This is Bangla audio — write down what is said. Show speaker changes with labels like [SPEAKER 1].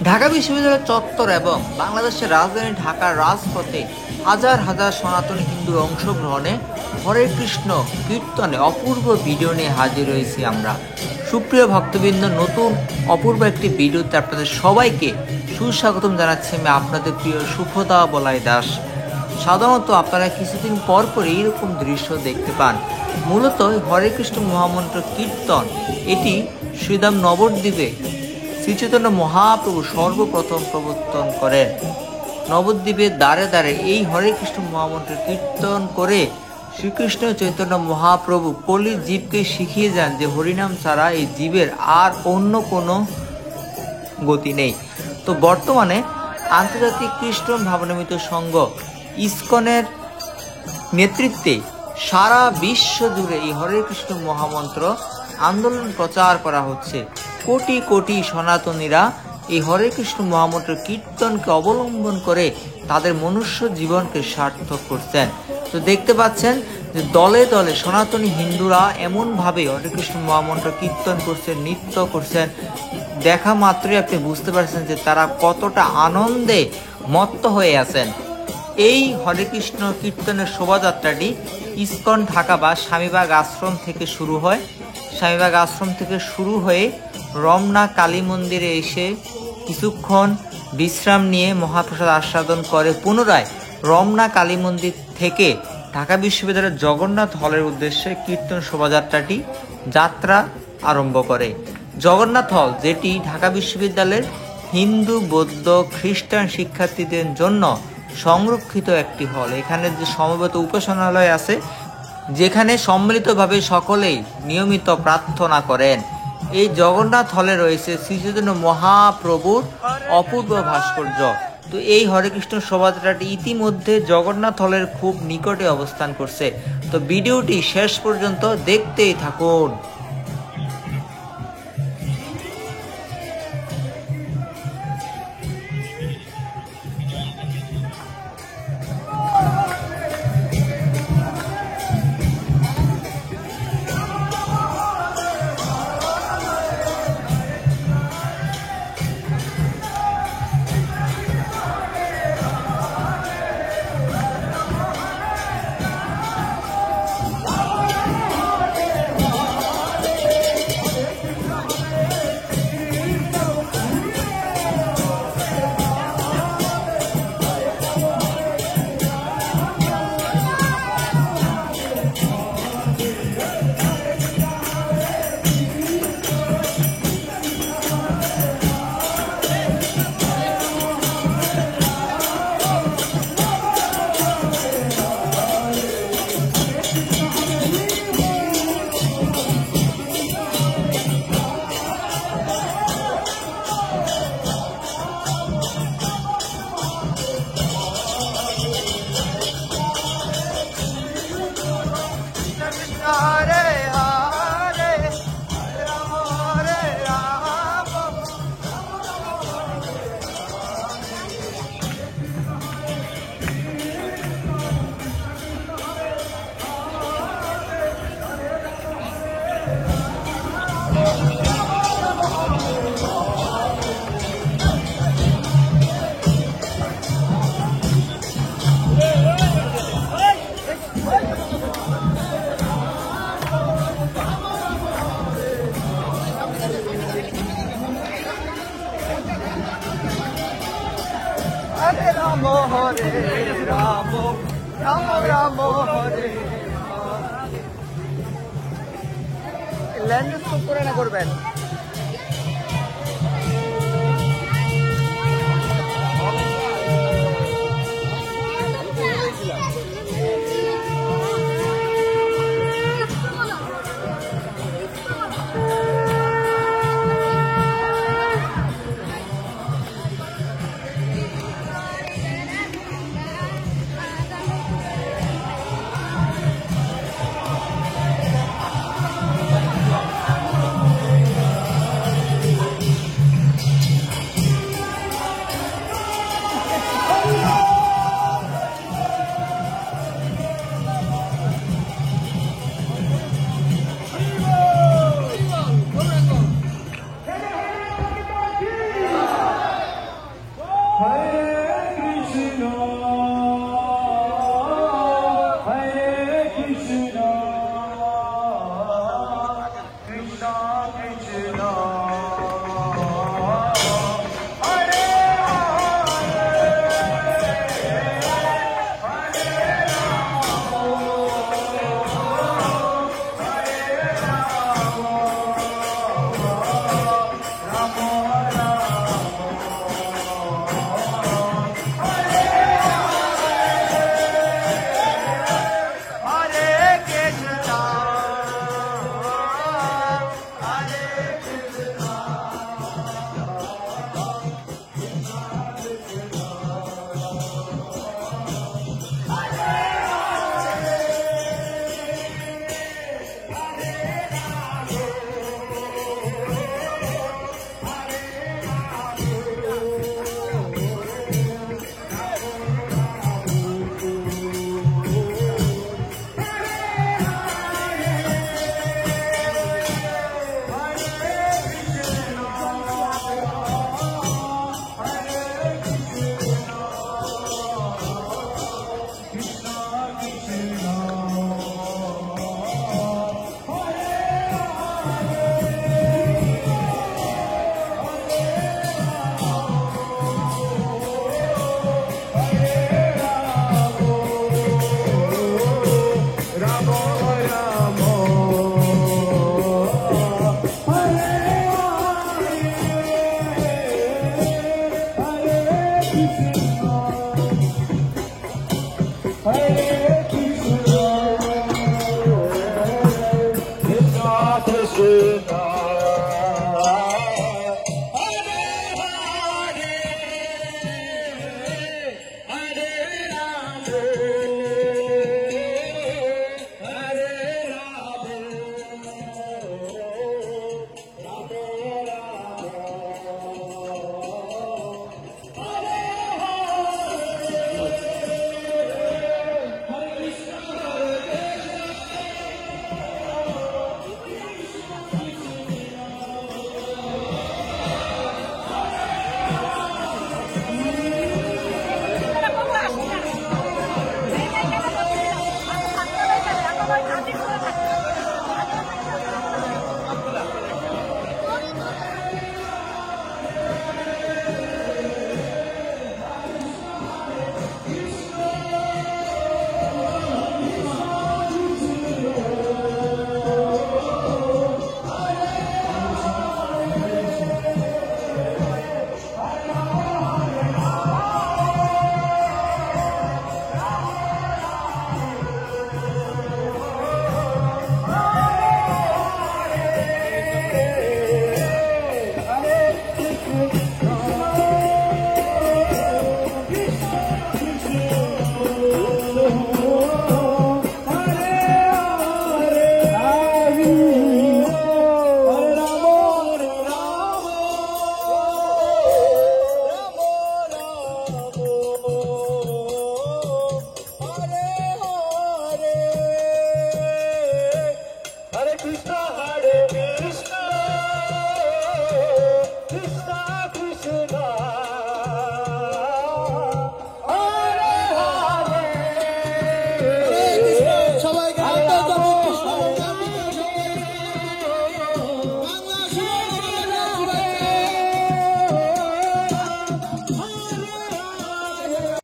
[SPEAKER 1] ঢাকা বিশ্ববিদ্যালয় চত্বর এবং বাংলাদেশের রাজধানী ঢাকার রাজপথে হাজার হাজার সনাতনী হিন্দুর অংশগ্রহণে হরে কৃষ্ণ কীর্তনে অপূর্ব ভিডিও নিয়ে হাজির হয়েছি আমরা। সুপ্রিয় ভক্তবৃন্দ, নতুন অপূর্ব একটি ভিডিওতে আপনাদের সবাইকে সুস্বাগতম জানাচ্ছি আমি আপনাদের প্রিয় সুখদা বলাই দাস। সাধারণত আপনারা কিছুদিন পর পর এইরকম দৃশ্য দেখতে পান। মূলত হরে কৃষ্ণ মহামন্ত্র কীর্তন এটি শ্রীধাম নবদ্বীপে শ্রীচৈতন্য মহাপ্রভু সর্বপ্রথম প্রবর্তন করেন। নবদ্বীপের দ্বারে দ্বারে এই হরে কৃষ্ণ মহামন্ত্র কীর্তন করে শ্রীকৃষ্ণ চৈতন্য মহাপ্রভু কলি জীবকে শিখিয়ে যান যে হরিনাম ছাড়া এই জীবের আর অন্য কোনো গতি নেই। তো বর্তমানে আন্তর্জাতিক কৃষ্ণ ভাবনামৃত সংঘ ইসকনের নেতৃত্বে সারা বিশ্ব জুড়ে এই হরে কৃষ্ণ মহামন্ত্র আন্দোলন প্রচার করা হচ্ছে। কোটি কোটি সনাতনীরা এই হরে কৃষ্ণ মহামন্ত্র কীর্তনকে অবলম্বন করে তাদের মনুষ্য জীবনকে সার্থক করছেন। তো দেখতে পাচ্ছেন যে দলে দলে সনাতনী হিন্দুরা এমনভাবে হরে কৃষ্ণ মহামন্ত্র কীর্তন করছেন, নৃত্য করছেন, দেখা মাত্রই আপনি বুঝতে পারছেন যে তারা কতটা আনন্দে মত্ত হয়ে আছেন। এই হরে কৃষ্ণ কীর্তনের শোভাযাত্রাটি ইসকন ঢাকা বা স্বামীবাগ আশ্রম থেকে শুরু হয়। স্বামীবাগ আশ্রম থেকে শুরু হয়ে রমনা কালী মন্দিরে এসে কিছুক্ষণ বিশ্রাম নিয়ে মহাপ্রসাদ আস্বাদন করে পুনরায় রমনা কালী মন্দির থেকে ঢাকা বিশ্ববিদ্যালয়ের জগন্নাথ হলের উদ্দেশ্যে কীর্তন শোভাযাত্রাটি যাত্রা আরম্ভ করে। জগন্নাথ হল, যেটি ঢাকা বিশ্ববিদ্যালয়ের হিন্দু, বৌদ্ধ, খ্রিস্টান শিক্ষার্থীদের জন্য সংরক্ষিত একটি হল। এখানে যে সমবেত উপাসনালয় আছে, যেখানে সম্মিলিতভাবে সকলেই নিয়মিত প্রার্থনা করেন। এই জগন্নাথ হলে রয়েছে শ্রীচৈতন্য মহাপ্রভুর অপূর্ব ভাস্কর্য। তো এই হরে কৃষ্ণ শোভাযাত্রাটি ইতিমধ্যে জগন্নাথ হলের খুব নিকটে অবস্থান করছে। তো ভিডিওটি শেষ পর্যন্ত দেখতেই থাকুন। হরে রাম হরে রাম রাম রাম হরে ল্যান্ডস্কেপ করে না করবেন।